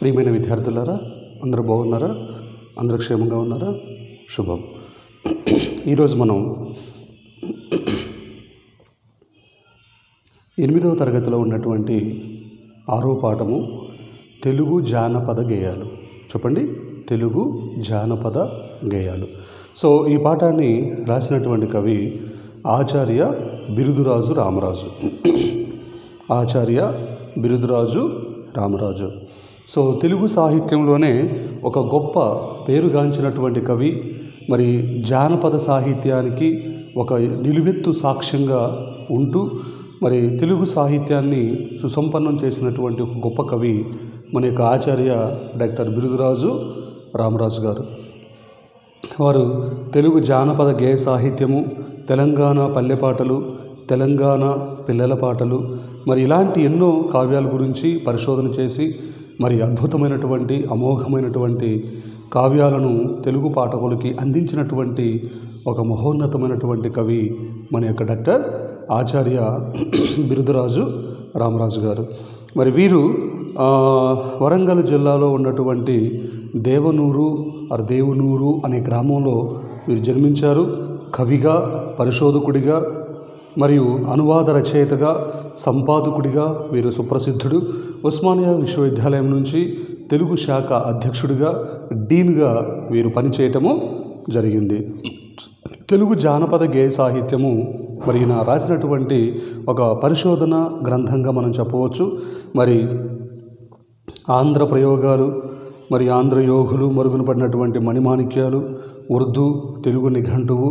ప్రియమైన విద్యార్థులారా, అందరూ బాగున్నారా? అందరూ క్షేమంగా ఉన్నారా? శుభం. ఈరోజు మనం 8వ తరగతిలో ఉన్నటువంటి 6వ పాఠము తెలుగు జానపద గేయాలు. చెప్పండి, తెలుగు జానపద గేయాలు. సో ఈ పాఠాన్ని రాసినటువంటి కవి ఆచార్య బిరుదురాజు రామరాజు. ఆచార్య బిరుదురాజు రామరాజు. సో తెలుగు సాహిత్యంలోనే ఒక గొప్ప పేరుగాంచినటువంటి కవి, మరి జానపద సాహిత్యానికి ఒక నిలువెత్తు సాక్ష్యంగా ఉంటూ మరి తెలుగు సాహిత్యాన్ని సుసంపన్నం చేసినటువంటి ఒక గొప్ప కవి మన యొక్క ఆచార్య డాక్టర్ బిరుదురాజు రామరాజు గారు. వారు తెలుగు జానపద గేయ సాహిత్యము, తెలంగాణ పల్లె పాటలు, తెలంగాణ పిల్లల పాటలు, మరి ఇలాంటి ఎన్నో కావ్యాల గురించి పరిశోధన చేసి మరి అద్భుతమైనటువంటి అమోఘమైనటువంటి కావ్యాలను తెలుగు పాఠకులకి అందించినటువంటి ఒక మహోన్నతమైనటువంటి కవి మన యొక్క డాక్టర్ ఆచార్య బిరుదురాజు రామరాజు గారు. మరి వీరు వరంగల్ జిల్లాలో ఉన్నటువంటి దేవునూరు అనే గ్రామంలో వీరు జన్మించారు. కవిగా, పరిశోధకుడిగా మరియు అనువాద రచయితగా, సంపాదకుడిగా వీరు సుప్రసిద్ధుడు. ఉస్మానియా విశ్వవిద్యాలయం నుంచి తెలుగు శాఖ అధ్యక్షుడిగా, డీన్గా వీరు పనిచేయటము జరిగింది. తెలుగు జానపద గేయ సాహిత్యము మరి ఈయన రాసినటువంటి ఒక పరిశోధన గ్రంథంగా మనం చెప్పవచ్చు. మరి ఆంధ్ర ప్రయోగాలు, మరి ఆంధ్ర యోగులు, మరుగున పడినటువంటి మణిమాణిక్యాలు, ఉర్దూ, తెలుగు నిఘంటువు,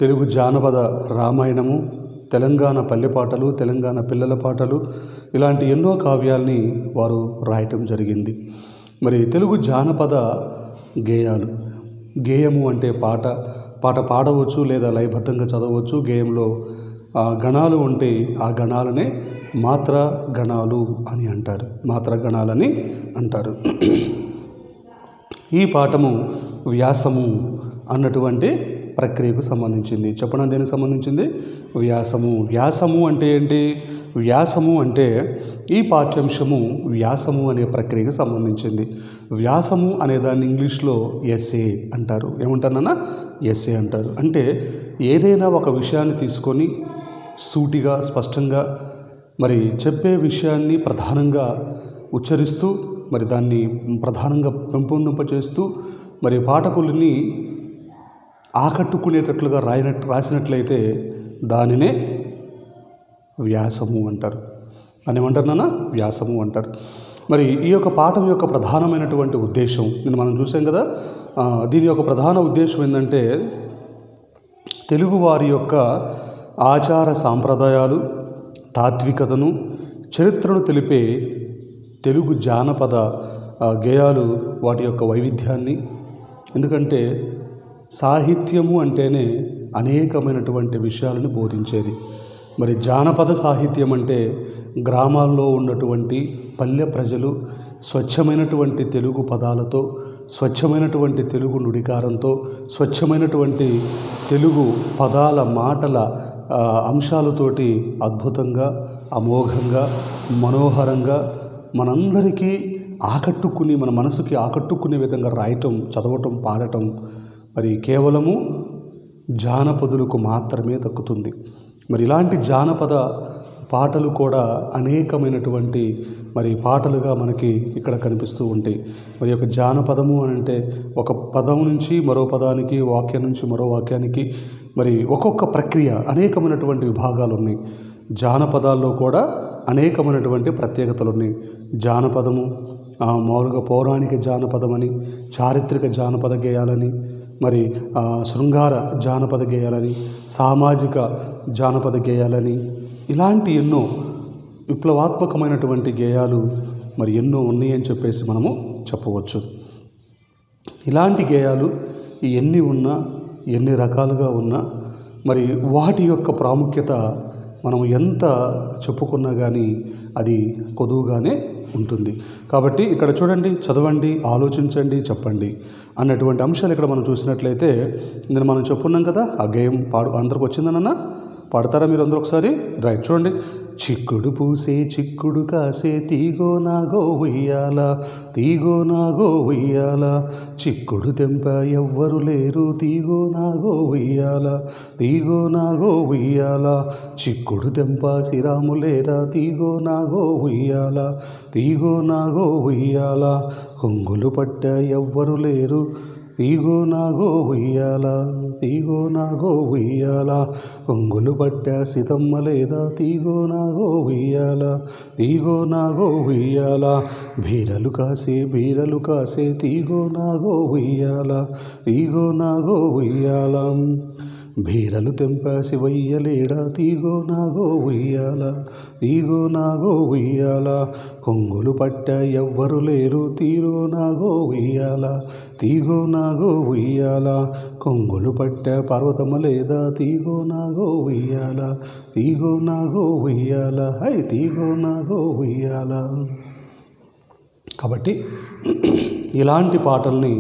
తెలుగు జానపద రామాయణము, తెలంగాణ పల్లె పాటలు, తెలంగాణ పిల్లల పాటలు, ఇలాంటి ఎన్నో కావ్యాల్ని వారు రాయటం జరిగింది. మరి తెలుగు జానపద గేయాలు, గేయము అంటే పాట పాడవచ్చు లేదా లయబద్ధంగా చదవచ్చు. గేయంలో గణాలు ఉంటే ఆ గణాలనే మాత్ర గణాలు అని అంటారు. మాత్ర గణాలని అంటారు. ఈ పాఠము వ్యాసము అన్నటువంటి ప్రక్రియకు సంబంధించింది. చెప్పడం దేనికి సంబంధించింది? వ్యాసము. వ్యాసము అంటే ఏంటి? వ్యాసము అంటే ఈ పాఠ్యాంశము వ్యాసము అనే ప్రక్రియకు సంబంధించింది. వ్యాసము అనే దాన్ని ఇంగ్లీష్లో ఎస్ఏ అంటారు. ఏమంటారన్నా? ఎస్ఏ అంటారు. అంటే ఏదైనా ఒక విషయాన్ని తీసుకొని సూటిగా, స్పష్టంగా మరి చెప్పే విషయాన్ని ప్రధానంగా ఉచ్చరిస్తూ మరి దాన్ని ప్రధానంగా పెంపొందింపచేస్తూ మరి పాఠకులని ఆకట్టుకునేటట్లుగా రాసినట్లయితే దానినే వ్యాసము అంటారు. అని ఏమంటారు నాన్న? వ్యాసము అంటారు. మరి ఈ యొక్క పాఠం యొక్క ప్రధానమైనటువంటి ఉద్దేశం నేను మనం చూసాం కదా. దీని యొక్క ప్రధాన ఉద్దేశం ఏంటంటే తెలుగువారి యొక్క ఆచార సాంప్రదాయాలు, తాత్వికతను, చరిత్రను తెలిపే తెలుగు జానపద గేయాలు, వాటి యొక్క వైవిధ్యాన్ని. ఎందుకంటే సాహిత్యము అంటేనే అనేకమైనటువంటి విషయాలను బోధించేది. మరి జానపద సాహిత్యం అంటే గ్రామాల్లో ఉన్నటువంటి పల్లె ప్రజలు స్వచ్ఛమైనటువంటి తెలుగు పదాలతో, స్వచ్ఛమైనటువంటి తెలుగు నుడికారంతో, స్వచ్ఛమైనటువంటి తెలుగు పదాల మాటల అంశాలతోటి అద్భుతంగా, అమోఘంగా, మనోహరంగా మనందరికీ ఆకట్టుకుని, మన మనసుకి ఆకట్టుకునే విధంగా రాయటం, చదవటం, పాడటం మరి కేవలము జానపదులకు మాత్రమే దక్కుతుంది. మరి ఇలాంటి జానపద పాటలు కూడా అనేకమైనటువంటి మరి పాటలుగా మనకి ఇక్కడ కనిపిస్తూ ఉంటాయి. మరి ఒక జానపదము అని అంటే ఒక పదం నుంచి మరో పదానికి, వాక్యం నుంచి మరో వాక్యానికి మరి ఒక్కొక్క ప్రక్రియ, అనేకమైనటువంటి విభాగాలు ఉన్నాయి. జానపదాల్లో కూడా అనేకమైనటువంటి ప్రత్యేకతలు ఉన్నాయి. జానపదము మామూలుగా పౌరాణిక జానపదమని, చారిత్రక జానపద గేయాలని, మరి శృంగార జానపద గేయాలని, సామాజిక జానపద గేయాలని, ఇలాంటి ఎన్నో విప్లవాత్మకమైనటువంటి గేయాలు మరి ఎన్నో ఉన్నాయని చెప్పేసి మనము చెప్పవచ్చు. ఇలాంటి గేయాలు ఎన్ని ఉన్నా, ఎన్ని రకాలుగా ఉన్నా మరి వాటి యొక్క ప్రాముఖ్యత మనం ఎంత చెప్పుకున్నా కానీ అది కొదువుగానే ఉంటుంది. కాబట్టి ఇక్కడ చూడండి, చదవండి, ఆలోచించండి, చెప్పండి అన్నటువంటి అంశాలు ఇక్కడ మనం చూసినట్లయితే నేను మనం చెప్పుకున్నాం కదా. ఆ గేయం అందరికి వచ్చిందనన్నా పాడతారా మీరు అందరూ ఒకసారి? రైట్, చూడండి. చిక్కుడు పూసే చిక్కుడు కాసే తీగో నాగో ఉయ్యాల, తీగో నాగో ఉయ్యాల, చిక్కుడు తెంప ఎవ్వరు లేరు తీగో నాగో ఉయ్యాల, తీగో నాగో ఉయ్యాల, చిక్కుడు తెంప సిరాము లేరా తీగో నాగో ఉయ్యాల, తీగో నాగో ఉయ్యాల, కొంగులు పట్ట ఎవ్వరు లేరు తీగో నాగో ఉయ్యాల, తీగో నాగో ఉయ్యాల, కొంగులు పట్ట సీతమ్మ లేదా తీగో నాగో ఉయ్యాల, తీగో నాగో ఉయ్యాల, బీరలు కాసే తీగో నాగో ఉయ్యాల, తీగో నాగో ఉయ్యాల, బీరలు తెంప శివయ్య లేడా తీగో నాగో ఉయ్యాల, తీగో నాగో ఉయ్యాల, కొంగులు పట్ట ఎవ్వరు లేరు తీగో నాగో ఉయ్యాల, తీగో నాగో ఉయ్యాల, కొంగులు పట్ట పర్వతమ లేదా తీగో నాగో ఉయ్యాల, తీగో నాగో ఉయ్యాల, హై తీగో నాగో ఉయ్యాల. కాబట్టి ఇలాంటి పాటల్ని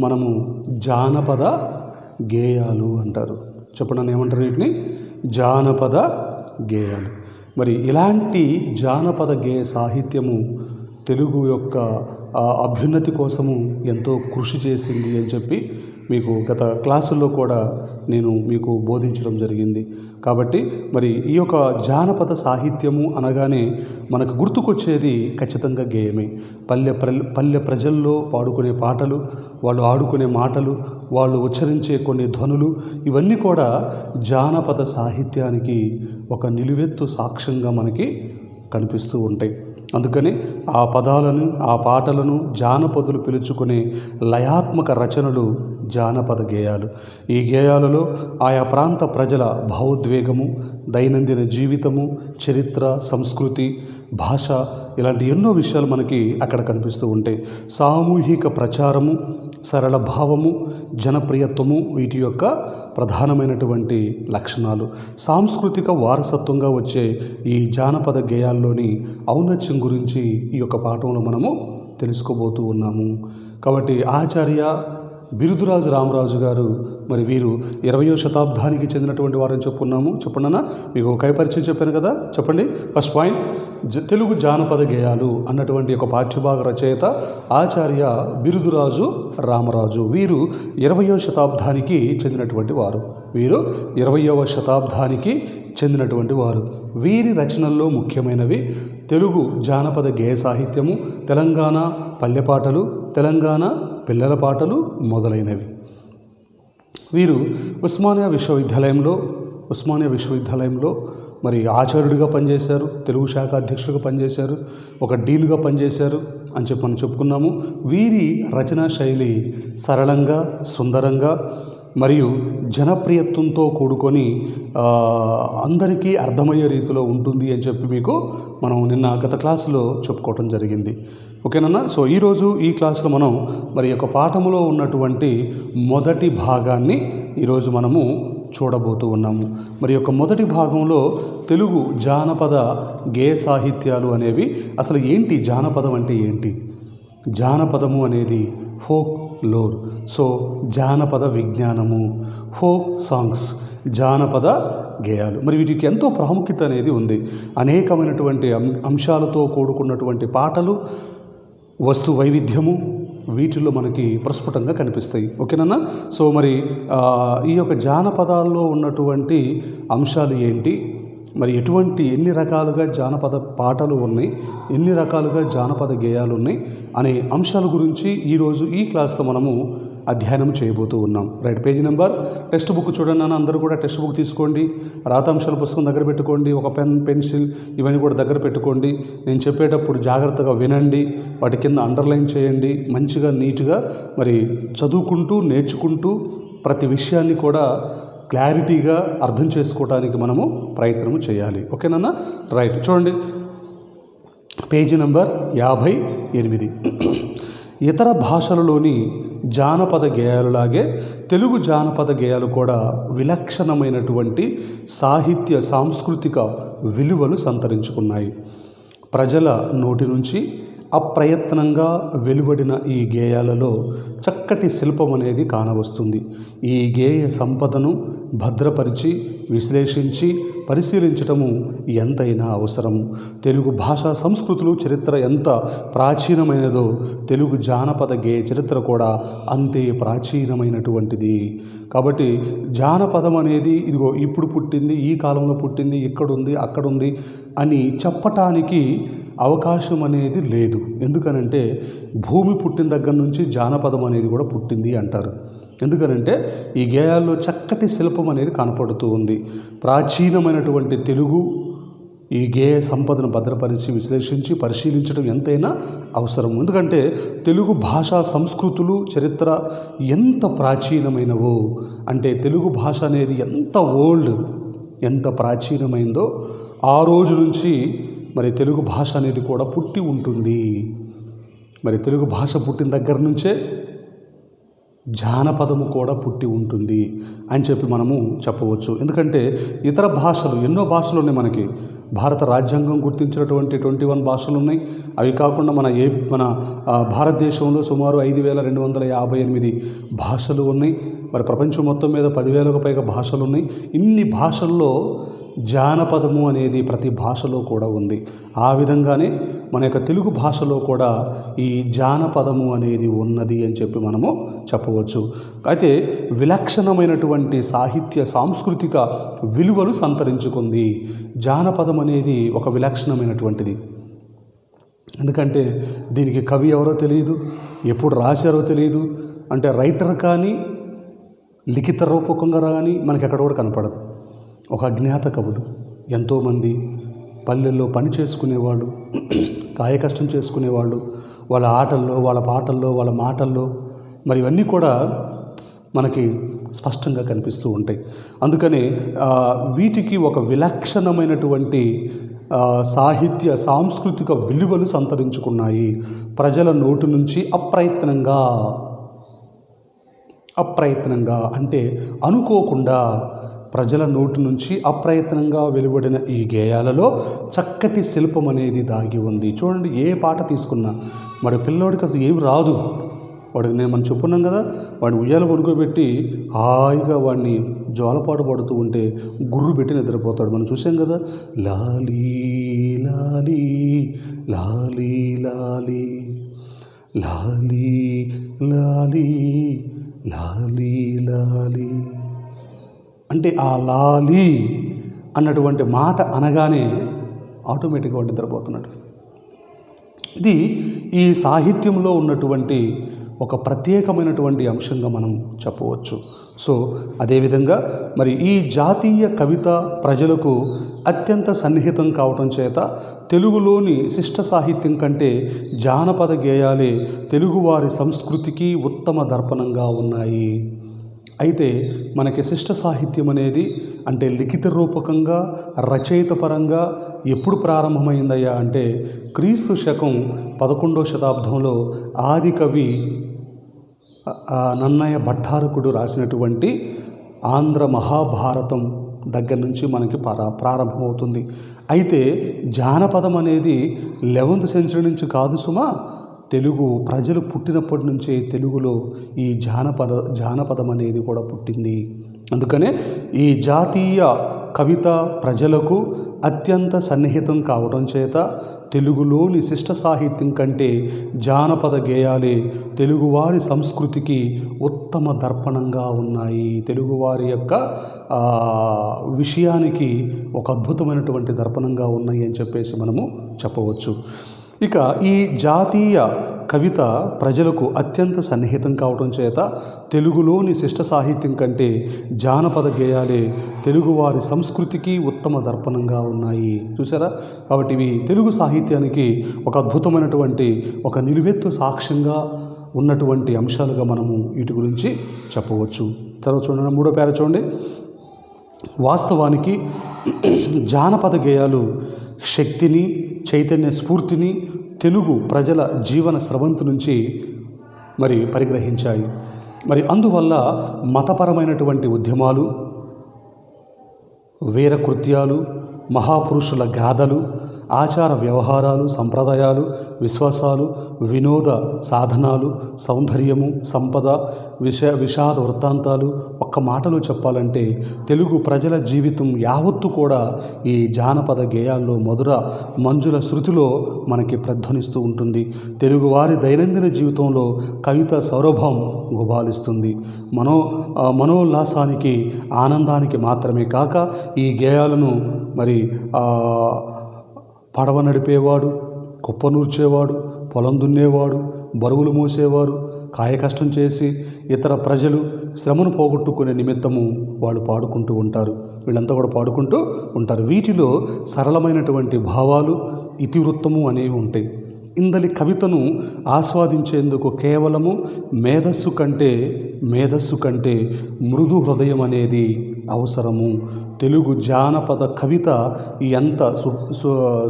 మనము జానపద గేయాలు అంటారు. చెప్పండి, ఏమంటారు వీటిని? జానపద గేయాలు. మరి ఇలాంటి జానపద గేయ సాహిత్యము తెలుగు యొక్క అభ్యున్నతి కోసము ఎంతో కృషి చేసింది అని చెప్పి మీకు గత క్లాసుల్లో కూడా నేను మీకు బోధించడం జరిగింది. కాబట్టి మరి ఈ యొక్క జానపద సాహిత్యము అనగానే మనకు గుర్తుకొచ్చేది ఖచ్చితంగా గేయమే. పల్లె ప్రజల్లో పాడుకునే పాటలు, వాళ్ళు ఆడుకునే మాటలు, వాళ్ళు ఉచ్చరించే కొన్ని ధ్వనులు, ఇవన్నీ కూడా జానపద సాహిత్యానికి ఒక నిలువెత్తు సాక్ష్యంగా మనకి కనిపిస్తూ ఉంటాయి. అందుకని ఆ పదాలను, ఆ పాటలను జానపదులు పిలుచుకునే లయాత్మక రచనలు జానపద గేయాలు. ఈ గేయాలలో ఆయా ప్రాంత ప్రజల భావోద్వేగము, దైనందిన జీవితము, చరిత్ర, సంస్కృతి, భాష, ఇలాంటి ఎన్నో విషయాలు మనకి అక్కడ కనిపిస్తూ ఉంటాయి. సామూహిక ప్రచారము, సరళ భావము, జనప్రియత్వము వీటి యొక్క ప్రధానమైనటువంటి లక్షణాలు. సాంస్కృతిక వారసత్వంగా వచ్చే ఈ జానపద గేయాల్లోని ఔన్నత్యం గురించి ఈ యొక్క పాఠంలో మనము తెలుసుకోబోతూ ఉన్నాము. కాబట్టి ఆచార్య బిరుదురాజు రామరాజు గారు, మరి వీరు 20వ శతాబ్దానికి చెందినటువంటి వారని చెప్పుకున్నాము. చెప్పండినా, మీకు ఒక పరిచయం చెప్పాను కదా. చెప్పండి. ఫస్ట్ పాయింట్, తెలుగు జానపద గేయాలు అన్నటువంటి ఒక పాఠ్యభాగ రచయిత ఆచార్య బిరుదురాజు రామరాజు. వీరు 20వ శతాబ్దానికి చెందినటువంటి వారు. వీరు 20వ శతాబ్దానికి చెందినటువంటి వారు. వీరి రచనల్లో ముఖ్యమైనవి తెలుగు జానపద గేయ సాహిత్యము, తెలంగాణ పల్లెపాటలు, తెలంగాణ పిల్లల పాటలు మొదలైనవి. వీరు ఉస్మానియా విశ్వవిద్యాలయంలో మరి ఆచార్యుడిగా పనిచేశారు, తెలుగు శాఖ అధ్యక్షుడిగా పనిచేశారు, ఒక డీన్గా పనిచేశారు అని చెప్పి మనం చెప్పుకున్నాము. వీరి రచనా శైలి సరళంగా, సుందరంగా మరియు జనప్రియత్వంతో కూడుకొని అందరికీ అర్థమయ్యే రీతిలో ఉంటుంది అని చెప్పి మీకు మనం నిన్న గత క్లాసులో చెప్పుకోవటం జరిగింది. ఓకేనా? సో ఈరోజు ఈ క్లాసులో మనం మరి యొక్క పాఠములో ఉన్నటువంటి మొదటి భాగాన్ని ఈరోజు మనము చూడబోతూ ఉన్నాము. మరి యొక్క మొదటి భాగంలో తెలుగు జానపద గేయ సాహిత్యాలు అనేవి అసలు ఏంటి, జానపదం అంటే ఏంటి, జానపదము అనేది ఫోక్ లోర్, సో జానపద విజ్ఞానము, ఫోక్ సాంగ్స్, జానపద గేయాలు. మరి వీటికి ఎంతో ప్రాముఖ్యత అనేది ఉంది. అనేకమైనటువంటి అంశాలతో కూడుకున్నటువంటి పాటలు, వస్తు వైవిధ్యము వీటిల్లో మనకి ప్రస్ఫుటంగా కనిపిస్తాయి. ఓకేనా? సో మరి ఈ యొక్క జానపదాల్లో ఉన్నటువంటి అంశాలు ఏంటి, మరి ఎన్ని రకాలుగా జానపద పాటలు ఉన్నాయి, ఎన్ని రకాలుగా జానపద గేయాలు ఉన్నాయి అనే అంశాల గురించి ఈరోజు ఈ క్లాస్లో మనము అధ్యయనం చేయబోతూ ఉన్నాం. Right, page number text book చూడండి అన్న, అందరూ కూడా టెక్స్ట్ బుక్ తీసుకోండి, రాతాంశాల పుస్తకం దగ్గర పెట్టుకోండి, ఒక పెన్, పెన్సిల్ ఇవన్నీ కూడా దగ్గర పెట్టుకోండి. నేను చెప్పేటప్పుడు జాగ్రత్తగా వినండి, వాటి కింద అండర్లైన్ చేయండి, మంచిగా నీట్గా మరి చదువుకుంటూ నేర్చుకుంటూ ప్రతి విషయాన్ని కూడా క్లారిటీగా అర్థం చేసుకోవడానికి మనము ప్రయత్నం చేయాలి. ఓకేనా? రైట్, చూడండి పేజీ నెంబర్ 58. ఇతర భాషలలోని జానపద గేయాలులాగే తెలుగు జానపద గేయాలు కూడా విలక్షణమైనటువంటి సాహిత్య సాంస్కృతిక విలువలు సంతరించుకున్నాయి. ప్రజల నోటి నుంచి అప్రయత్నంగా వెలువడిన ఈ గేయాలలో చక్కటి శిల్పం అనేది కానవస్తుంది. ఈ గేయ సంపదను భద్రపరిచి విశ్లేషించి పరిశీలించటము ఎంతైనా అవసరం. తెలుగు భాషా సంస్కృతులు చరిత్ర ఎంత ప్రాచీనమైనదో తెలుగు జానపద గేయ చరిత్ర కూడా అంతే ప్రాచీనమైనటువంటిది. కాబట్టి జానపదం అనేది ఇదిగో ఇప్పుడు పుట్టింది, ఈ కాలంలో పుట్టింది, ఇక్కడుంది, అక్కడుంది అని చెప్పటానికి అవకాశం అనేది లేదు. ఎందుకనంటే భూమి పుట్టిన దగ్గర నుంచి జానపదం అనేది కూడా పుట్టింది అంటారు. ఎందుకనంటే ఈ గేయాల్లో చక్కటి శిల్పం అనేది కనపడుతూ ఉంది. ప్రాచీనమైనటువంటి తెలుగు ఈ గేయ సంపదను భద్రపరిచి విశ్లేషించి పరిశీలించడం ఎంతైనా అవసరం. ఎందుకంటే తెలుగు భాషా సంస్కృతులు చరిత్ర ఎంత ప్రాచీనమైనవో, అంటే తెలుగు భాష అనేది ఎంత ఓల్డ్, ఎంత ప్రాచీనమైందో ఆ రోజు నుంచి మరి తెలుగు భాష అనేది కూడా పుట్టి ఉంటుంది. మరి తెలుగు భాష పుట్టిన దగ్గర నుంచే జానపదము కూడా పుట్టి ఉంటుంది అని చెప్పి మనము చెప్పవచ్చు. ఎందుకంటే ఇతర భాషలు, ఎన్నో భాషలు ఉన్నాయి మనకి. భారత రాజ్యాంగం గుర్తించినటువంటి 21 భాషలు ఉన్నాయి. అవి కాకుండా మన భారతదేశంలో సుమారు 5258 భాషలు ఉన్నాయి. మరి ప్రపంచం మొత్తం మీద 10,000కు పైగా భాషలు ఉన్నాయి. ఇన్ని భాషల్లో జానపదము అనేది ప్రతి భాషలో కూడా ఉంది. ఆ విధంగానే మన యొక్క తెలుగు భాషలో కూడా ఈ జానపదము అనేది ఉన్నది అని చెప్పి మనము చెప్పవచ్చు. అయితే విలక్షణమైనటువంటి సాహిత్య సాంస్కృతిక విలువలు సంతరించుకుంది. జానపదం అనేది ఒక విలక్షణమైనటువంటిది. ఎందుకంటే దీనికి కవి ఎవరో తెలియదు, ఎప్పుడు రాశారో తెలియదు. అంటే రైటర్ కానీ లిఖిత రూపకంగా కానీ మనకి ఎక్కడ కూడా కనపడదు. ఒక అజ్ఞాత కవులు ఎంతోమంది పల్లెల్లో పని చేసుకునేవాళ్ళు, కాయకష్టం చేసుకునేవాళ్ళు, వాళ్ళ ఆటల్లో, వాళ్ళ పాటల్లో, వాళ్ళ మాటల్లో మరి ఇవన్నీ కూడా మనకి స్పష్టంగా కనిపిస్తూ ఉంటాయి. అందుకని వీటికి ఒక విలక్షణమైనటువంటి సాహిత్య సాంస్కృతిక విలువలు సంతరించుకున్నాయి. ప్రజల నోటి నుంచి అప్రయత్నంగా అంటే అనుకోకుండా ప్రజల నోటి నుంచి అప్రయత్నంగా వెలువడిన ఈ గేయాలలో చక్కటి శిల్పం అనేది దాగి ఉంది. చూడండి, ఏ పాట తీసుకున్నా మరి పిల్లోడికి అసలు ఏమి రాదు. వాడికి మనం చెప్పున్నాం కదా, వాడిని ఉయ్యాల పడుకోబెట్టి హాయిగా వాడిని జోలపాటు పడుతూ ఉంటే గుర్రు పెట్టి నిద్రపోతాడు. మనం చూసాం కదా, లాలీ లాలీ లాలీ లాలీ లాలీ లాలీ లాలీ లాలీ అంటే ఆ లాలీ అన్నటువంటి మాట అనగానే ఆటోమేటిక్గా వాడు నిద్రపోతున్నాడు. ఇది ఈ సాహిత్యంలో ఉన్నటువంటి ఒక ప్రత్యేకమైనటువంటి అంశంగా మనం చెప్పవచ్చు. సో అదేవిధంగా మరి ఈ జాతీయ కవిత ప్రజలకు అత్యంత సన్నిహితం కావటం చేత తెలుగులోని శిష్ట సాహిత్యం కంటే జానపద గేయాలే తెలుగువారి సంస్కృతికి ఉత్తమ దర్పణంగా ఉన్నాయి. అయితే మనకి శిష్ట సాహిత్యం అనేది అంటే లిఖిత రూపకంగా రచయిత పరంగా ఎప్పుడు ప్రారంభమైందయ్యా అంటే క్రీస్తు శకం 11వ శతాబ్దంలో ఆది కవి నన్నయ భట్టారకుడు రాసినటువంటి ఆంధ్ర మహాభారతం దగ్గర నుంచి మనకి ప్రారంభమవుతుంది. అయితే జానపదం అనేది 11th సెంచరీ నుంచి కాదు సుమా, తెలుగు ప్రజలు పుట్టినప్పటి నుంచే తెలుగులో ఈ జానపదం అనేది కూడా పుట్టింది. అందుకనే ఈ జాతీయ కవిత ప్రజలకు అత్యంత సన్నిహితం కావడం చేత తెలుగులోని శిష్ట సాహిత్యం కంటే జానపద గేయాలే తెలుగువారి సంస్కృతికి ఉత్తమ దర్పణంగా ఉన్నాయి. తెలుగువారి యొక్క విషయానికి ఒక అద్భుతమైనటువంటి దర్పణంగా ఉన్నాయి అని చెప్పేసి మనము చెప్పవచ్చు. ఇక ఈ జాతీయ కవిత ప్రజలకు అత్యంత సన్నిహితం కావడం చేత తెలుగులోని శిష్ట సాహిత్యం కంటే జానపద గేయాలే తెలుగువారి సంస్కృతికి ఉత్తమ దర్పణంగా ఉన్నాయి. చూసారా? కాబట్టి ఇవి తెలుగు సాహిత్యానికి ఒక అద్భుతమైనటువంటి ఒక నిలువెత్తు సాక్ష్యంగా ఉన్నటువంటి అంశాలుగా మనము వీటి గురించి చెప్పవచ్చు. తర్వాత చూడండి, 3వ పేర చూడండి. వాస్తవానికి జానపద గేయాలు శక్తిని, చైతన్య స్ఫూర్తిని తెలుగు ప్రజల జీవన స్రవంతి నుంచి మరి పరిగ్రహించాయి. మరి అందువల్ల మతపరమైనటువంటి ఉద్యమాలు, వీర కృత్యాలు, మహాపురుషుల గాథలు, ఆచార వ్యవహారాలు, సంప్రదాయాలు, విశ్వాసాలు, వినోద సాధనాలు, సౌందర్యము, సంపద, విషాద వృత్తాంతాలు. ఒక్క మాటలో చెప్పాలంటే తెలుగు ప్రజల జీవితం యావత్తు కూడా ఈ జానపద గేయాల్లో మధుర మంజుల శృతిలో మనకి ప్రధ్వనిస్తూ ఉంటుంది. తెలుగువారి దైనందిన జీవితంలో కవిత సౌరభం గుబాలిస్తుంది. మనోల్లాసానికి, ఆనందానికి మాత్రమే కాక ఈ గేయాలను మరి పడవ నడిపేవాడు, కుప్ప నూర్చేవాడు, పొలం దున్నేవాడు, బరువులు మోసేవారు, కాయకష్టం చేసి ఇతర ప్రజలు శ్రమను పోగొట్టుకునే నిమిత్తము వాళ్ళు పాడుకుంటూ ఉంటారు. వీళ్ళంతా కూడా పాడుకుంటూ ఉంటారు. వీటిలో సరళమైనటువంటి భావాలు, ఇతివృత్తము అనేవి ఉంటాయి. ఇందలి కవితను ఆస్వాదించేందుకు కేవలము మేధస్సు కంటే మృదు హృదయం అనేది అవసరము. తెలుగు జానపద కవిత ఎంత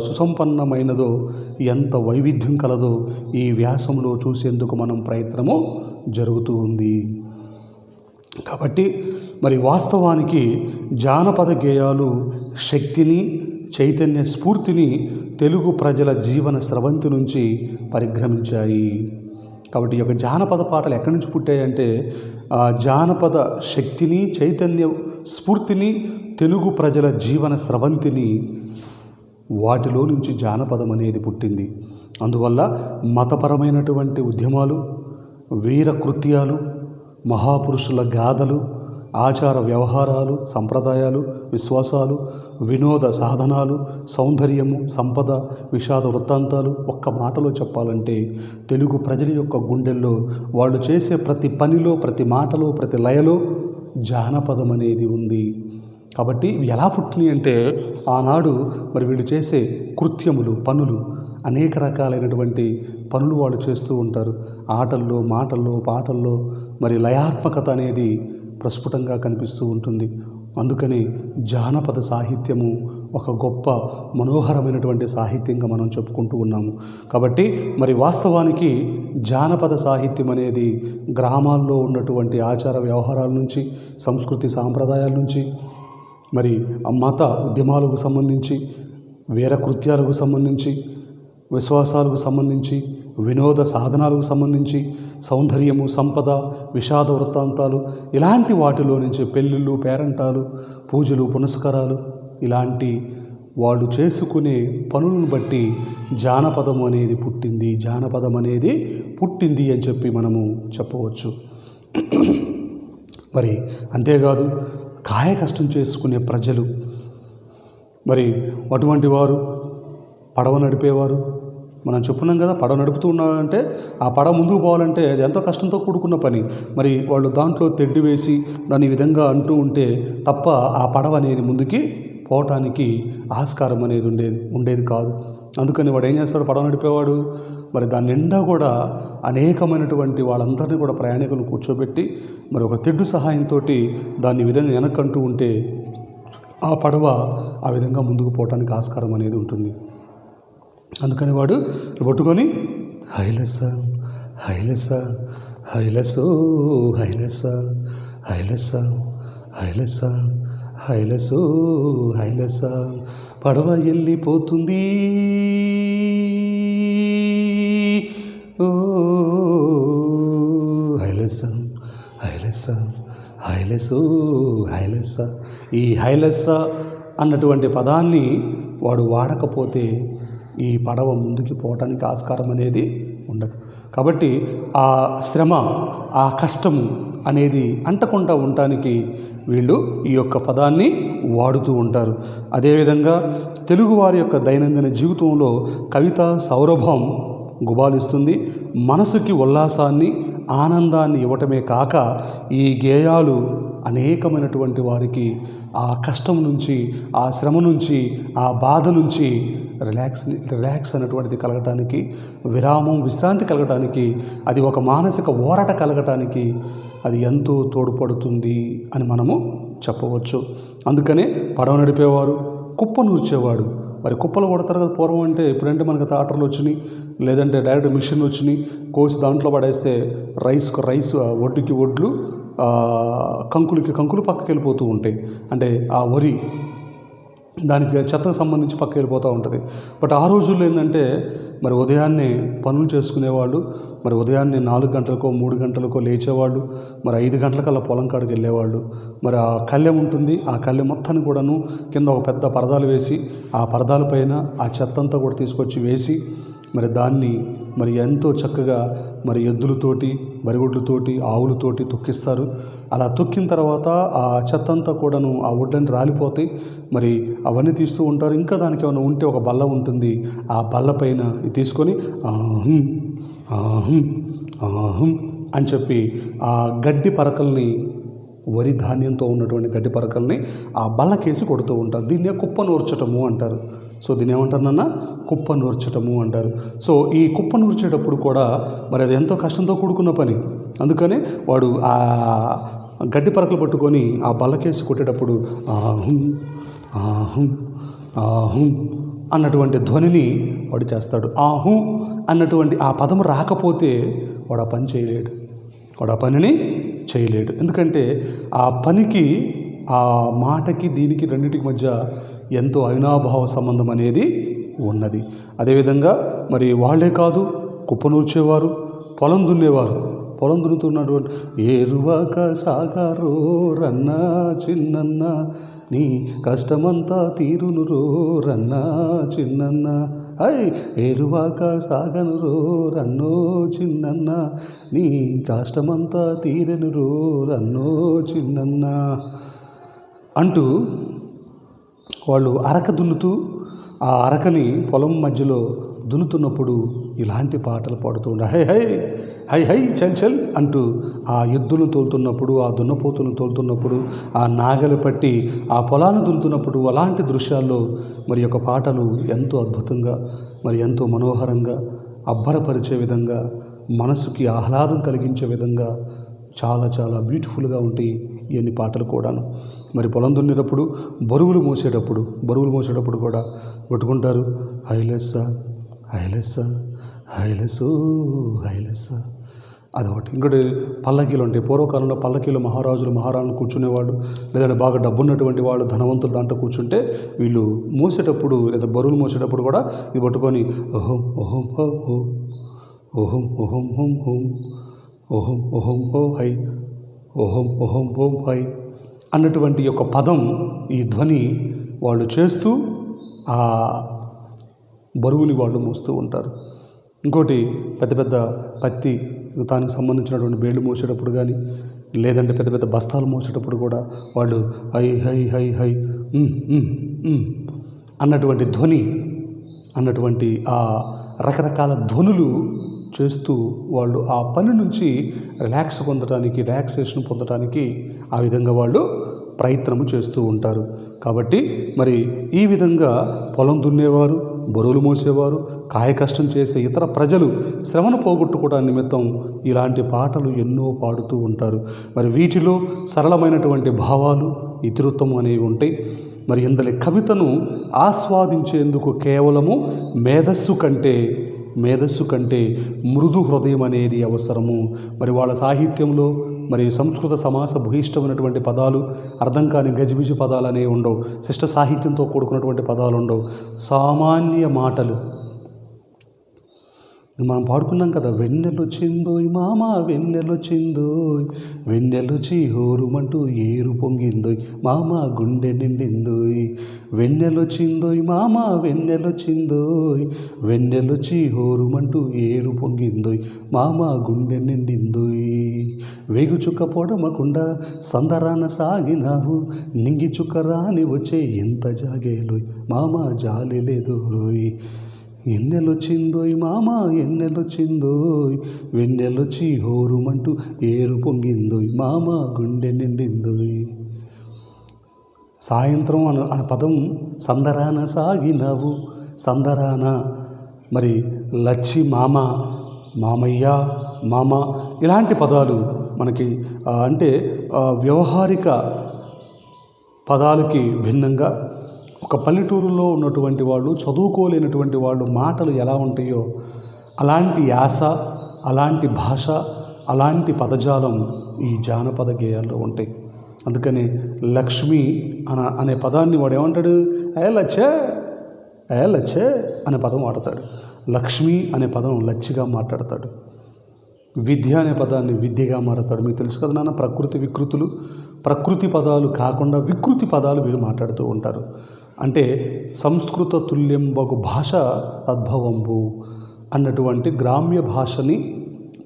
సుసంపన్నమైనదో, ఎంత వైవిధ్యం కలదో ఈ వ్యాసంలో చూసేందుకు మనం ప్రయత్నము జరుగుతూ ఉంది. కాబట్టి మరి వాస్తవానికి జానపద గేయాలు శక్తిని, చైతన్య స్ఫూర్తిని తెలుగు ప్రజల జీవన స్రవంతి నుంచి పరిభ్రమించాయి. కాబట్టి ఈ యొక్క జానపద పాటలు ఎక్కడి నుంచి పుట్టాయంటే జానపద శక్తిని, చైతన్య స్ఫూర్తిని, తెలుగు ప్రజల జీవన స్రవంతిని, వాటిలో నుంచి జానపదం అనేది పుట్టింది. అందువల్ల మతపరమైనటువంటి ఉద్యమాలు, వీర కృత్యాలు, మహాపురుషుల గాథలు, ఆచార వ్యవహారాలు, సంప్రదాయాలు, విశ్వాసాలు, వినోద సాధనాలు, సౌందర్యము, సంపద, విషాద వృత్తాంతాలు. ఒక్క మాటలో చెప్పాలంటే తెలుగు ప్రజల యొక్క గుండెల్లో వాళ్ళు చేసే ప్రతి పనిలో, ప్రతి మాటలో, ప్రతి లయలో జానపదం అనేది ఉంది. కాబట్టి ఇవి ఎలా పుట్టినాయి అంటే ఆనాడు మరి వీళ్ళు చేసే కృత్యములు, పనులు, అనేక రకాలైనటువంటి పనులు వాళ్ళు చేస్తూ ఉంటారు. ఆటల్లో, మాటల్లో, పాటల్లో మరి లయాత్మకత అనేది ప్రస్ఫుటంగా కనిపిస్తూ ఉంటుంది. అందుకని జానపద సాహిత్యము ఒక గొప్ప మనోహరమైనటువంటి సాహిత్యంగా మనం చెప్పుకుంటూ ఉన్నాము. కాబట్టి మరి వాస్తవానికి జానపద సాహిత్యం అనేది గ్రామాల్లో ఉన్నటువంటి ఆచార వ్యవహారాల నుంచి, సంస్కృతి సాంప్రదాయాల నుంచి, మరి మత ఉద్యమాలకు సంబంధించి, వీర కృత్యాలకు సంబంధించి, విశ్వాసాలకు సంబంధించి, వినోద సాధనాలకు సంబంధించి, సౌందర్యము, సంపద, విషాద వృత్తాంతాలు, ఇలాంటి వాటిలో నుంచి పెళ్ళిళ్ళు, పేరంటాలు, పూజలు, పునస్కారాలు, ఇలాంటి వాళ్ళు చేసుకునే పనులను బట్టి జానపదం అనేది పుట్టింది అని చెప్పి మనము చెప్పవచ్చు. మరి అంతేకాదు కాయ కష్టం చేసుకునే ప్రజలు, మరి అటువంటి వారు పడవ నడిపేవారు. మనం చెప్పున్నాం కదా, పడవ నడుపుతూ ఉన్నామంటే ఆ పడవ ముందుకు పోవాలంటే అది ఎంతో కష్టంతో కూడుకున్న పని. మరి వాళ్ళు దాంట్లో తెడ్డి వేసి దాని విధంగా అంటూ ఉంటే తప్ప ఆ పడవ అనేది ముందుకి పోవటానికి ఆస్కారం అనేది ఉండేది కాదు. అందుకని వాడు ఏం చేస్తాడు, పడవ నడిపేవాడు మరి దాని నిండా కూడా అనేకమైనటువంటి వాళ్ళందరినీ కూడా ప్రయాణికులను కూర్చోబెట్టి మరి ఒక తెడ్డు సహాయంతో దాన్ని విధంగా వెనక్కంటూ ఉంటే ఆ పడవ ఆ విధంగా ముందుకు పోవటానికి ఆస్కారం అనేది ఉంటుంది. అందుకని వాడు పట్టుకొని హైలస హైలస హైలసో హైలస హైలస హైలస హైలసో హైలస పడవ వెళ్ళిపోతుంది, ఓ హైలస హైలస హైలసో హైలస. ఈ హైలస అన్నటువంటి పదాన్ని వాడు వాడకపోతే ఈ పడవ ముందుకు పోవటానికి ఆస్కారం అనేది ఉండదు. కాబట్టి ఆ శ్రమ, ఆ కష్టము అనేది అంటకుండా ఉండటానికి వీళ్ళు ఈ యొక్క పదాన్ని వాడుతూ ఉంటారు. అదేవిధంగా తెలుగువారి యొక్క దైనందిన జీవితంలో కవిత సౌరభం గుబాలిస్తుంది. మనసుకి ఉల్లాసాన్ని, ఆనందాన్ని ఇవ్వటమే కాక ఈ గేయాలు అనేకమైనటువంటి వారికి ఆ కష్టం నుంచి, ఆ శ్రమ నుంచి, ఆ బాధ నుంచి రిలాక్స్ అనేటువంటిది కలగటానికి, విరామం, విశ్రాంతి కలగటానికి, అది ఒక మానసిక ఊరట కలగటానికి అది ఎంతో తోడ్పడుతుంది అని మనము చెప్పవచ్చు. అందుకనే పడవ నడిపేవారు, కుప్ప నూర్చేవాడు. మరి కుప్పలు కొడతారు కదా పూర్వం. అంటే ఇప్పుడంటే మనకు ట్రాక్టర్లు వచ్చినాయి, లేదంటే డైరెక్ట్ మిషన్ వచ్చినాయి, కోసి దాంట్లో పడేస్తే రైస్ ఒడ్డుకి ఒడ్లు, కంకులకి కంకులు పక్కకి వెళ్ళిపోతూ ఉంటాయి. అంటే ఆ వరి దానికి చెత్తకు సంబంధించి పక్క వెళ్ళిపోతూ ఉంటుంది. బట్ ఆ రోజుల్లో ఏంటంటే మరి ఉదయాన్నే పనులు చేసుకునేవాళ్ళు, మరి ఉదయాన్నే 4 గంటలకో 3 గంటలకో లేచేవాళ్ళు, మరి 5 గంటలకల్లా పొలం కాడికి వెళ్ళేవాళ్ళు. మరి ఆ కళ్ళెం ఉంటుంది, ఆ కళ్ళెం మొత్తాన్ని కూడాను కింద ఒక పెద్ద పరదాలు వేసి ఆ పరదాల పైన ఆ చెత్తంతా కూడా తీసుకొచ్చి వేసి మరి దాన్ని మరి ఎంతో చక్కగా మరి ఎద్దులతోటి బరిగొడ్లతోటి ఆవులతోటి తొక్కిస్తారు. అలా తొక్కిన తర్వాత ఆ చెత్తంతా కూడాను ఆ ఒడ్లని రాలిపోతాయి. మరి అవన్నీ తీస్తూ ఉంటారు. ఇంకా దానికి ఏమైనా ఉంటే ఒక బల్ల ఉంటుంది, ఆ బల్ల పైన తీసుకొని ఆహం ఆహం ఆహం అని చెప్పి ఆ గడ్డి పరకల్ని, వరి ధాన్యంతో ఉన్నటువంటి గడ్డి పరకల్ని ఆ బల్లకేసి కొడుతూ ఉంటారు. దీన్నే కుప్ప నూర్చటము అంటారు. సో దీన్ని ఏమంటారు నాన్న? కుప్ప నూర్చటము అంటారు. సో ఈ కుప్ప నూర్చేటప్పుడు కూడా మరి అది ఎంతో కష్టంతో కూడుకున్న పని. అందుకనే వాడు ఆ గడ్డి పరకలు పట్టుకొని ఆ బల్లకేసి కొట్టేటప్పుడు ఆహుం ఆహుం ఆహుం అన్నటువంటి ధ్వనిని వాడు చేస్తాడు. ఆహు అన్నటువంటి ఆ పదము రాకపోతే వాడు ఆ పని చేయలేడు, వాడు ఆ పనిని చేయలేడు. ఎందుకంటే ఆ పనికి, ఆ మాటకి, దీనికి రెండింటికి మధ్య ఎంతో అవినాభావ సంబంధం అనేది ఉన్నది. అదేవిధంగా మరి వాళ్ళే కాదు, కుప్పనూర్చేవారు, పొలం దున్నేవారు. పొలం దున్నుతున్నటువంటి ఏరువాక సాగారో రన్నా చిన్నన్న, నీ కష్టమంతా తీరును రో రన్నా చిన్నన్న, ఏరువాక సాగను రో రన్నో చిన్నన్న, నీ కష్టమంతా తీరెను రో రన్నో చిన్నన్న అంటూ వాళ్ళు అరక దున్నుతూ ఆ అరకని పొలం మధ్యలో దున్నుతున్నప్పుడు ఇలాంటి పాటలు పాడుతూ ఉండే హై హై హై హై చల్ చల్ అంటూ ఆ ఎద్దులను తోలుతున్నప్పుడు, ఆ దున్నపోతులను తోలుతున్నప్పుడు, ఆ నాగలి పట్టి ఆ పొలాన్ని దున్నుతున్నప్పుడు అలాంటి దృశ్యాల్లో మరి యొక్క పాటలు ఎంతో అద్భుతంగా, మరి ఎంతో మనోహరంగా, అబ్బరపరిచే విధంగా, మనసుకి ఆహ్లాదం కలిగించే విధంగా చాలా చాలా బ్యూటిఫుల్గా ఉంటాయి ఇవన్నీ పాటలు కూడాను. మరి పొలం దున్నేటప్పుడు, బరువులు మోసేటప్పుడు కూడా కొట్టుకుంటారు. హైలెస్స హైలెస్స హైలెస్సో హైలెస్స. అదొకటి. ఇంకోటి పల్లకీలు ఉంటాయి. పూర్వకాలంలో పల్లకీలు మహారాజులు మహారాణులు కూర్చునేవాడు, లేదంటే బాగా డబ్బున్నటువంటి వాళ్ళు ధనవంతులు దాంట్లో కూర్చుంటే వీళ్ళు మోసేటప్పుడు లేదా బరువులు మోసేటప్పుడు కూడా ఇది పట్టుకొని ఓహం ఓహం హో హో ఓహం ఓహం హోం హోం ఓహం ఓహం హో హై ఓహం ఓహం హోం హై అన్నటువంటి యొక్క పదం, ఈ ధ్వని వాళ్ళు చేస్తూ ఆ బరువుని వాళ్ళు మోస్తూ ఉంటారు. ఇంకోటి పెద్ద పెద్ద పత్తి దానికి సంబంధించినటువంటి బేళ్ళు మోసేటప్పుడు కానీ, లేదంటే పెద్ద పెద్ద బస్తాలు మోసేటప్పుడు కూడా వాళ్ళు హై హై హై హై అన్నటువంటి ధ్వని, అన్నటువంటి ఆ రకరకాల ధ్వనులు చేస్తూ వాళ్ళు ఆ పని నుంచి రిలాక్సేషన్ పొందడానికి ఆ విధంగా వాళ్ళు ప్రయత్నము చేస్తూ ఉంటారు. కాబట్టి మరి ఈ విధంగా పొలం దున్నేవారు, బరువులు మోసేవారు, కాయ కష్టం చేసే ఇతర ప్రజలు శ్రమను పోగొట్టుకోవడానికి నిమిత్తం ఇలాంటి పాటలు ఎన్నో పాడుతూ ఉంటారు. మరి వీటిలో సరళమైనటువంటి భావాలు, ఇతివృత్తం అనేవి ఉంటాయి. మరి ఇందలి కవితను ఆస్వాదించేందుకు కేవలము మేధస్సు కంటే మృదు హృదయం అనేది అవసరము. మరి వాళ్ళ సాహిత్యంలో మరి సంస్కృత సమాస భూయిష్టమైనటువంటి పదాలు, అర్థం కాని గజిబిజి పదాలు అనేవి ఉండవు. శిష్ట సాహిత్యంతో కూడుకున్నటువంటి పదాలు ఉండవు. సామాన్య మాటలు మనం పాడుకున్నాం కదా. వెన్నెలొచ్చిందోయ్ మామ వెన్నెలొచ్చిందోయ్, వెన్నెలొచ్చి హోరుమంటూ ఏరు పొంగిందోయ్ మామ గుండె నిండిందోయ్, వెన్నెలొచ్చిందోయ్ మామ వెన్నెలొచ్చిందోయ్, వెన్నెలొచ్చి హోరుమంటూ ఏరు పొంగిందోయ్ మామ గుండె నిండిందోయ్, వేగు చుక్క పొడమకుండా సందరాన సాగినావు, నింగి చుక్క రాని వచ్చే ఎంత జాగేలోయ్ మామ జాలి లేదు రోయ్, ఎన్నెలొచ్చిందోయ్ మామ ఎన్నెలొచ్చిందోయ్, వెన్నెలొచ్చి హోరుమంటూ ఏరు పొంగిందోయ్ మామ గుండె నిండిందోయ్. సాయంత్రం అనే పదం సందరాన సాగినావు, సందరాన మరి లచ్చి మామ, మామయ్య, మామ ఇలాంటి పదాలు మనకి అంటే వ్యవహారిక పదాలకి భిన్నంగా ఒక పల్లెటూరులో ఉన్నటువంటి వాళ్ళు, చదువుకోలేనటువంటి వాళ్ళు మాటలు ఎలా ఉంటాయో అలాంటి యాస, అలాంటి భాష, అలాంటి పదజాలం ఈ జానపద గేయాల్లో ఉంటాయి. అందుకని లక్ష్మి అనే పదాన్ని వాడు ఏమంటాడు, లచ్చే లచ్చే అనే పదం వాడతాడు. లక్ష్మి అనే పదం లచ్చిగా మాట్లాడతాడు. విద్య అనే పదాన్ని విద్యగా మారతాడు. మీకు తెలుసు కదా నాన్న, ప్రకృతి వికృతులు, ప్రకృతి పదాలు కాకుండా వికృతి పదాలు వీళ్ళు మాట్లాడుతూ ఉంటారు. అంటే సంస్కృత తుల్యంబగు భాష తద్భవంబు అన్నటువంటి గ్రామ్య భాషని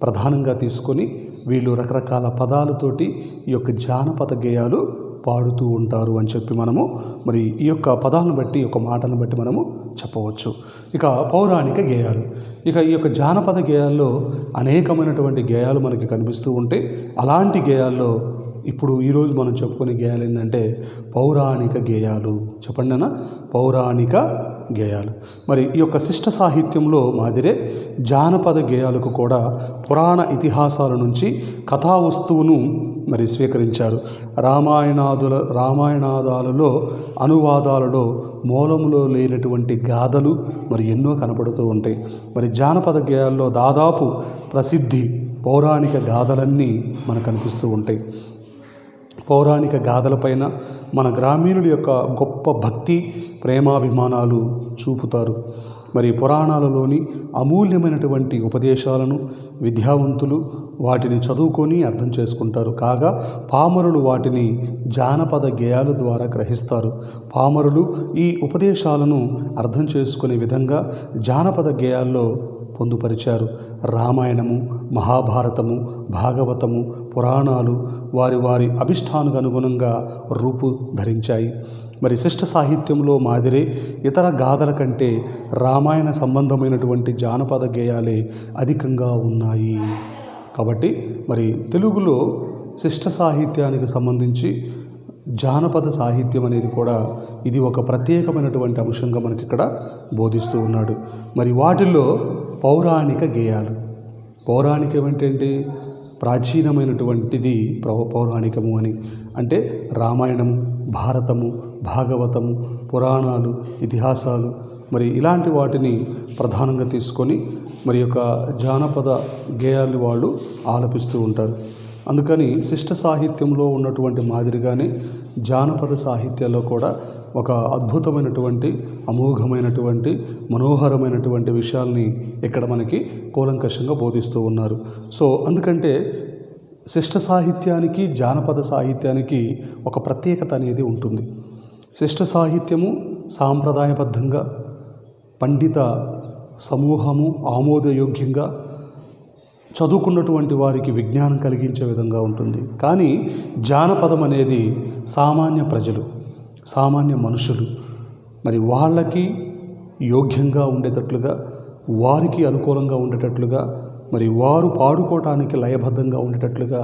ప్రధానంగా తీసుకొని వీళ్ళు రకరకాల పదాలతోటి ఈ యొక్క జానపద గేయాలు పాడుతూ ఉంటారు అని చెప్పి మనము మరి ఈ యొక్క పదాలను బట్టి, ఈ యొక్క మాటలను బట్టి మనము చెప్పవచ్చు. ఇక పౌరాణిక గేయాలు, ఇక ఈ యొక్క జానపద గేయాల్లో అనేకమైనటువంటి గేయాలు మనకి కనిపిస్తూ ఉంటాయి. అలాంటి గేయాల్లో ఇప్పుడు ఈరోజు మనం చెప్పుకునే గేయాలు ఏంటంటే పౌరాణిక గేయాలు. చెప్పండి అన్న, పౌరాణిక గేయాలు. మరి ఈ యొక్క శిష్ట సాహిత్యంలో మాదిరే జానపద గేయాలకు కూడా పురాణ ఇతిహాసాల నుంచి కథా వస్తువును మరి స్వీకరించారు. రామాయణాదాలలో అనువాదాలలో మూలంలో లేనటువంటి గాథలు మరి ఎన్నో కనపడుతూ ఉంటాయి. మరి జానపద గేయాల్లో దాదాపు ప్రసిద్ధి పౌరాణిక గాథలన్నీ మనకు కనిపిస్తూ ఉంటాయి. పౌరాణిక గాథలపైన మన గ్రామీణుల యొక్క గొప్ప భక్తి ప్రేమాభిమానాలు చూపుతారు. మరి పురాణాలలోని అమూల్యమైనటువంటి ఉపదేశాలను విద్యావంతులు వాటిని చదువుకొని అర్థం చేసుకుంటారు. కాగా పామరులు వాటిని జానపద గేయాల ద్వారా గ్రహిస్తారు. పామరులు ఈ ఉపదేశాలను అర్థం చేసుకునే విధంగా జానపద గేయాల్లో పొందుపరిచారు. రామాయణము, మహాభారతము, భాగవతము, పురాణాలు వారి వారి అభిష్టానికి అనుగుణంగా రూపు ధరించాయి. మరి శిష్ట సాహిత్యంలో మాదిరే ఇతర గాథల కంటే రామాయణ సంబంధమైనటువంటి జానపద గేయాలే అధికంగా ఉన్నాయి. కాబట్టి మరి తెలుగులో శిష్ట సాహిత్యానికి సంబంధించి జానపద సాహిత్యం అనేది కూడా ఇది ఒక ప్రత్యేకమైనటువంటి అంశంగా మనకి ఇక్కడ బోధిస్తూ ఉన్నాడు. మరి వాటిల్లో పౌరాణిక గేయాలు, పౌరాణికం ఏంటంటే ప్రాచీనమైనటువంటిది పౌరాణికము అని. అంటే రామాయణము, భారతము, భాగవతము, పురాణాలు, ఇతిహాసాలు మరి ఇలాంటి వాటిని ప్రధానంగా తీసుకొని మరి యొక్క జానపద గేయాలు వాళ్ళు ఆలపిస్తూ ఉంటారు. అందుకని శిష్ట సాహిత్యంలో ఉన్నటువంటి మాదిరిగానే జానపద సాహిత్యాల్లో కూడా ఒక అద్భుతమైనటువంటి, అమోఘమైనటువంటి, మనోహరమైనటువంటి విషయాల్ని ఇక్కడ మనకి కూలంకషంగా బోధిస్తూ ఉన్నారు. సో అందుకంటే శిష్ట సాహిత్యానికి జానపద సాహిత్యానికి ఒక ప్రత్యేకత అనేది ఉంటుంది. శిష్ట సాహిత్యము సాంప్రదాయబద్ధంగా పండిత సమూహము ఆమోదయోగ్యంగా చదువుకున్నటువంటి వారికి విజ్ఞానం కలిగించే విధంగా ఉంటుంది. కానీ జానపదం అనేది సామాన్య ప్రజలు, సామాన్య మనుషులు మరి వాళ్ళకి యోగ్యంగా ఉండేటట్లుగా, వారికి అనుకూలంగా ఉండేటట్లుగా, మరి వారు పాడుకోవటానికి లయబద్ధంగా ఉండేటట్లుగా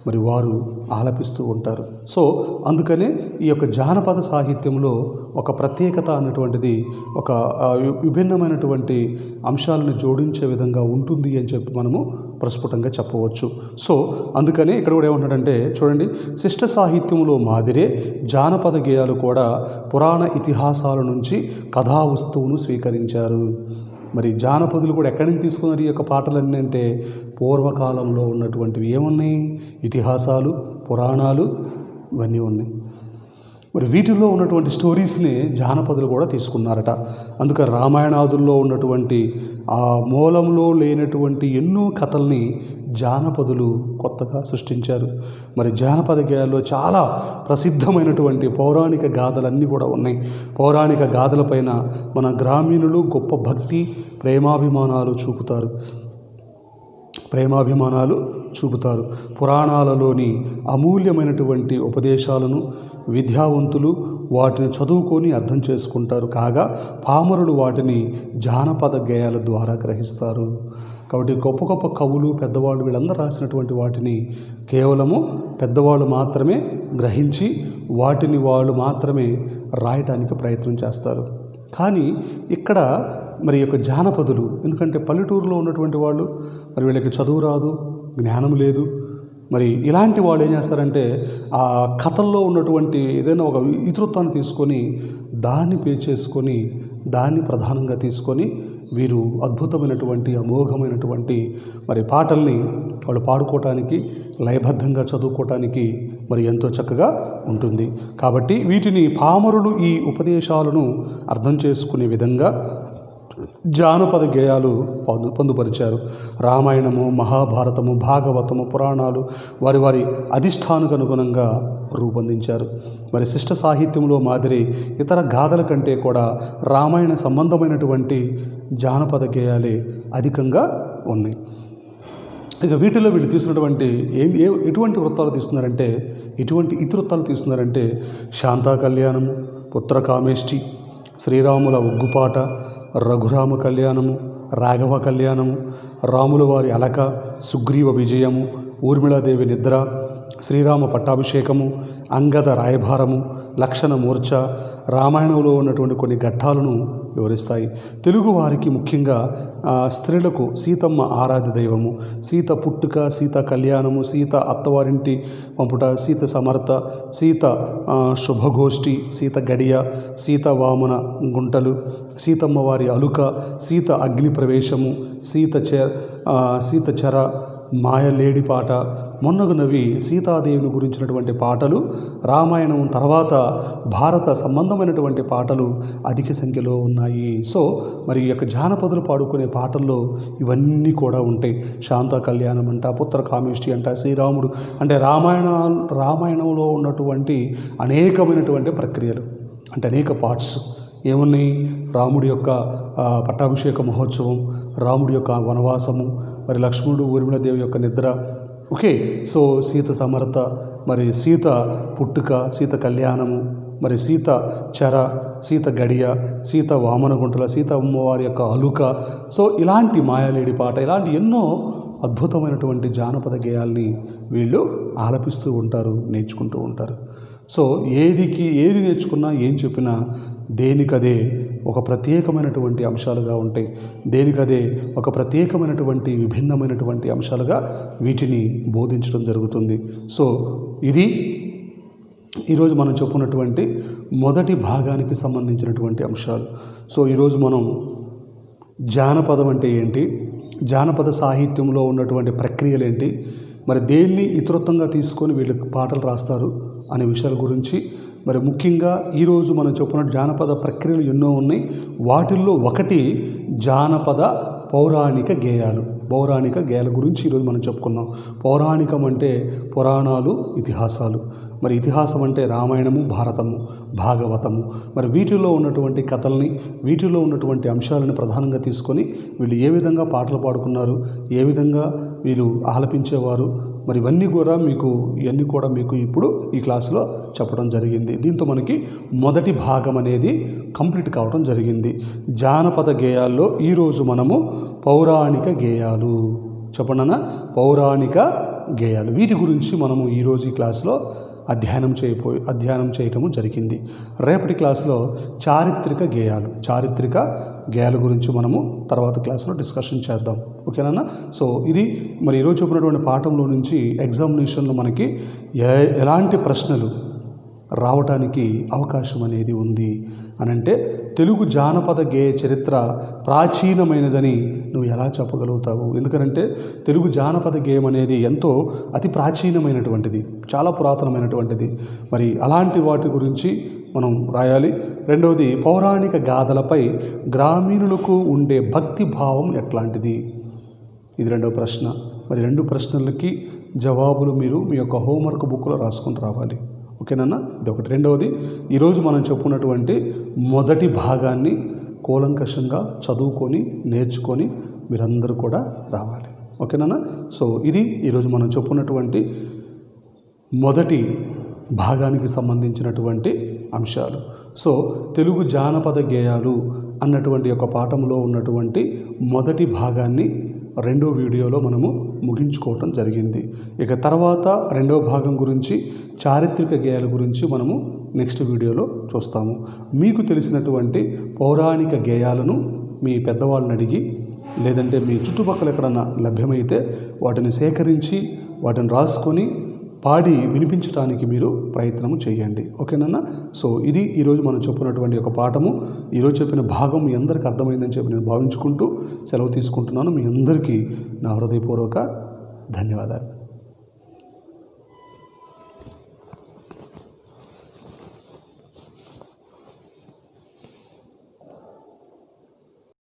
మరి వారు ఆలపిస్తూ ఉంటారు. సో అందుకనే ఈ యొక్క జానపద సాహిత్యంలో ఒక ప్రత్యేకత అన్నటువంటిది ఒక విభిన్నమైనటువంటి అంశాలను జోడించే విధంగా ఉంటుంది అని చెప్పి మనము ప్రస్ఫుటంగా చెప్పవచ్చు. సో అందుకనే ఇక్కడ కూడా ఏమంటాడంటే చూడండి, శిష్ట సాహిత్యంలో మాదిరే జానపద గేయాలు కూడా పురాణ ఇతిహాసాల నుంచి కథా వస్తువును స్వీకరించారు. మరి జానపదులు కూడా ఎక్కడి నుంచి తీసుకున్నారు ఈ యొక్క పాటలన్నీ అంటే పూర్వకాలంలో ఉన్నటువంటివి ఏమున్నాయి, ఇతిహాసాలు, పురాణాలు ఇవన్నీ ఉన్నాయి. మరి వీటిల్లో ఉన్నటువంటి స్టోరీస్ని జానపదులు కూడా తీసుకున్నారట. అందుకని రామాయణాదుల్లో ఉన్నటువంటి ఆ మూలంలో లేనటువంటి ఎన్నో కథల్ని జానపదులు కొత్తగా సృష్టించారు. మరి జానపద గేయాల్లో చాలా ప్రసిద్ధమైనటువంటి పౌరాణిక గాథలన్నీ కూడా ఉన్నాయి. పౌరాణిక గాథలపైన మన గ్రామీణులు గొప్ప భక్తి ప్రేమాభిమానాలు చూపుతారు. పురాణాలలోని అమూల్యమైనటువంటి ఉపదేశాలను విద్యావంతులు వాటిని చదువుకొని అర్థం చేసుకుంటారు. కాగా పామరులు వాటిని జానపద గేయాల ద్వారా గ్రహిస్తారు. కాబట్టి గొప్ప గొప్ప కవులు, పెద్దవాళ్ళు వీళ్ళందరూ రాసినటువంటి వాటిని కేవలము పెద్దవాళ్ళు మాత్రమే గ్రహించి వాటిని వాళ్ళు మాత్రమే రాయటానికి ప్రయత్నం చేస్తారు. కానీ ఇక్కడ మరి యొక్క జానపదులు, ఎందుకంటే పల్లెటూరులో ఉన్నటువంటి వాళ్ళు మరి వీళ్ళకి చదువు రాదు, జ్ఞానం లేదు. మరి ఇలాంటి వాళ్ళు ఏం చేస్తారంటే ఆ కథల్లో ఉన్నటువంటి ఏదైనా ఒక ఇతృత్వాన్ని తీసుకొని దాన్ని పే చేసుకొని దాన్ని ప్రధానంగా తీసుకొని వీరు అద్భుతమైనటువంటి అమోఘమైనటువంటి మరి పాటల్ని వాళ్ళు పాడుకోవటానికి లయబద్ధంగా చదువుకోవటానికి మరి ఎంతో చక్కగా ఉంటుంది. కాబట్టి వీటిని పామరులు ఈ ఉపదేశాలను అర్థం చేసుకునే విధంగా జానపద గేయాలు పొందుపరిచారు. రామాయణము, మహాభారతము, భాగవతము, పురాణాలు వారి వారి అధిష్టానికి అనుగుణంగా రూపొందించారు. మరి శిష్ట సాహిత్యంలో మాదిరి ఇతర గాథల కంటే కూడా రామాయణ సంబంధమైనటువంటి జానపద గేయాలే అధికంగా ఉన్నాయి. ఇక వీటిలో వీళ్ళు తీసుకున్నటువంటి ఎటువంటి వృత్తాలు తీసుకున్నారంటే, ఎటువంటి ఇతివృత్తాలు తీసుకున్నారంటే శాంతా కళ్యాణము, పుత్రకామేష్టి, శ్రీరాముల ఉగ్గుపాట, రఘురామ కళ్యాణము, రాఘవ కళ్యాణము, రాముల వారి అలక, సుగ్రీవ విజయము, ఊర్మిళాదేవి నిద్ర, శ్రీరామ పట్టాభిషేకము, అంగద రాయభారము, లక్షణ మూర్ఛ రామాయణంలో ఉన్నటువంటి కొన్ని ఘట్టాలను వివరిస్తాయి. తెలుగు వారికి ముఖ్యంగా స్త్రీలకు సీతమ్మ ఆరాధ్య దైవము, సీత పుట్టుక, సీత కళ్యాణము, సీత అత్తవారింటి పంపుట, సీత సమర్థ, సీత శుభగోష్ఠి, సీత గడియ, సీత వామన గుంటలు, సీతమ్మ వారి అలుక, సీత అగ్ని ప్రవేశము, సీత చెర, మాయలేడి పాట మొన్నగునవి సీతాదేవిని గురించినటువంటి పాటలు. రామాయణం తర్వాత భారత సంబంధమైనటువంటి పాటలు అధిక సంఖ్యలో ఉన్నాయి. సో మరి ఈ యొక్క జానపదులు పాడుకునే పాటల్లో ఇవన్నీ కూడా ఉంటాయి. శాంత కళ్యాణం అంట, పుత్ర కామేష్టి అంట, శ్రీరాముడు అంటే రామాయణంలో ఉన్నటువంటి అనేకమైనటువంటి ప్రక్రియలు అంటే అనేక పార్ట్స్ ఏమున్నాయి. రాముడి యొక్క పట్టాభిషేక మహోత్సవం, రాముడి యొక్క వనవాసము, మరి లక్ష్మణుడు ఊర్మిళాదేవి యొక్క నిద్ర, ఓకే. సో సీత సమర్థ, మరి సీత పుట్టుక, సీత కళ్యాణము, మరి సీత చెర, సీత గడియ, సీత వామన గుంటల, సీత అమ్మవారి యొక్క అలుక. సో ఇలాంటి మాయాలేడి పాట, ఇలాంటి ఎన్నో అద్భుతమైనటువంటి జానపద గేయాల్ని వీళ్ళు ఆలపిస్తూ ఉంటారు, నేర్చుకుంటూ ఉంటారు. సో ఏది నేర్చుకున్నా ఏం చెప్పినా దేనికదే ఒక ప్రత్యేకమైనటువంటి అంశాలుగా ఉంటాయి. దేనికదే ఒక ప్రత్యేకమైనటువంటి విభిన్నమైనటువంటి అంశాలుగా వీటిని బోధించడం జరుగుతుంది. సో ఇది ఈరోజు మనం చెప్పుకున్నటువంటి మొదటి భాగానికి సంబంధించినటువంటి అంశాలు. సో ఈరోజు మనం జానపదం అంటే ఏంటి, జానపద సాహిత్యంలో ఉన్నటువంటి ప్రక్రియలు ఏంటి, మరి దేన్ని ఇతరత్వంగా తీసుకొని వీళ్ళు పాటలు రాస్తారు అనే విషయాల గురించి, మరి ముఖ్యంగా ఈరోజు మనం చెప్పుకున్న జానపద ప్రక్రియలు ఎన్నో ఉన్నాయి. వాటిల్లో ఒకటి జానపద పౌరాణిక గేయాలు. పౌరాణిక గేయాల గురించి ఈరోజు మనం చెప్పుకున్నాం. పౌరాణికం అంటే పురాణాలు, ఇతిహాసాలు. మరి ఇతిహాసం అంటే రామాయణము, భారతము, భాగవతము. మరి వీటిలో ఉన్నటువంటి కథల్ని, వీటిలో ఉన్నటువంటి అంశాలను ప్రధానంగా తీసుకొని వీళ్ళు ఏ విధంగా పాటలు పాడుకున్నారు, ఏ విధంగా వీళ్ళు ఆలపించేవారు, మరి ఇవన్నీ కూడా మీకు ఇప్పుడు ఈ క్లాసులో చెప్పడం జరిగింది. దీంతో మనకి మొదటి భాగం అనేది కంప్లీట్ కావడం జరిగింది. జానపద గేయాల్లో ఈరోజు మనము పౌరాణిక గేయాలు చెప్పండి, పౌరాణిక గేయాలు వీటి గురించి మనము ఈరోజు ఈ క్లాసులో అధ్యయనం చేయటము జరిగింది. రేపటి క్లాసులో చారిత్రక గేయాల గురించి మనము తర్వాత క్లాసులో డిస్కషన్ చేద్దాం. ఓకేనా? సో ఇది మరి ఈరోజు చెప్పినటువంటి పాఠంలో నుంచి ఎగ్జామినేషన్లో మనకి ఎలాంటి ప్రశ్నలు రావటానికి అవకాశం అనేది ఉంది అని అంటే, తెలుగు జానపద గేయ చరిత్ర ప్రాచీనమైనదని నువ్వు ఎలా చెప్పగలుగుతావు? ఎందుకంటే తెలుగు జానపద గేయం అనేది ఎంతో అతి ప్రాచీనమైనటువంటిది, చాలా పురాతనమైనటువంటిది. మరి అలాంటి వాటి గురించి మనం రాయాలి. రెండవది, పౌరాణిక గాథలపై గ్రామీణులకు ఉండే భక్తి భావం ఎట్లాంటిది? ఇది రెండవ ప్రశ్న. మరి రెండు ప్రశ్నలకి జవాబులు మీరు మీ యొక్క హోంవర్క్ బుక్లో రాసుకొని రావాలి. ఓకేనా? ఇది ఒకటి. రెండవది, ఈరోజు మనం చెప్పుకున్నటువంటి మొదటి భాగాన్ని కూలంకషంగా చదువుకొని నేర్చుకొని మీరందరూ కూడా రావాలి. ఓకేనా? సో ఇది ఈరోజు మనం చెప్పుకున్నటువంటి మొదటి భాగానికి సంబంధించినటువంటి అంశాలు. సో తెలుగు జానపద గేయాలు అన్నటువంటి ఒక పాఠంలో ఉన్నటువంటి మొదటి భాగాన్ని రెండో వీడియోలో మనము ముగించుకోవటం జరిగింది. ఇక తర్వాత రెండవ భాగం గురించి, చారిత్రక గేయాల గురించి మనము నెక్స్ట్ వీడియోలో చూస్తాము. మీకు తెలిసినటువంటి పౌరాణిక గేయాలను మీ పెద్దవాళ్ళని అడిగి, లేదంటే మీ చుట్టుపక్కల ఎక్కడన్నా లభ్యమైతే వాటిని సేకరించి వాటిని రాసుకొని పాడి వినిపించడానికి మీరు ప్రయత్నం చేయండి. ఓకేనన్నా? సో ఇది ఈరోజు మనం చెప్పినటువంటి ఒక పాఠము. ఈరోజు చెప్పిన భాగం మీ అందరికీ అర్థమైందని చెప్పి నేను భావించుకుంటూ సెలవు తీసుకుంటున్నాను. మీ అందరికీ నా హృదయపూర్వక ధన్యవాదాలు.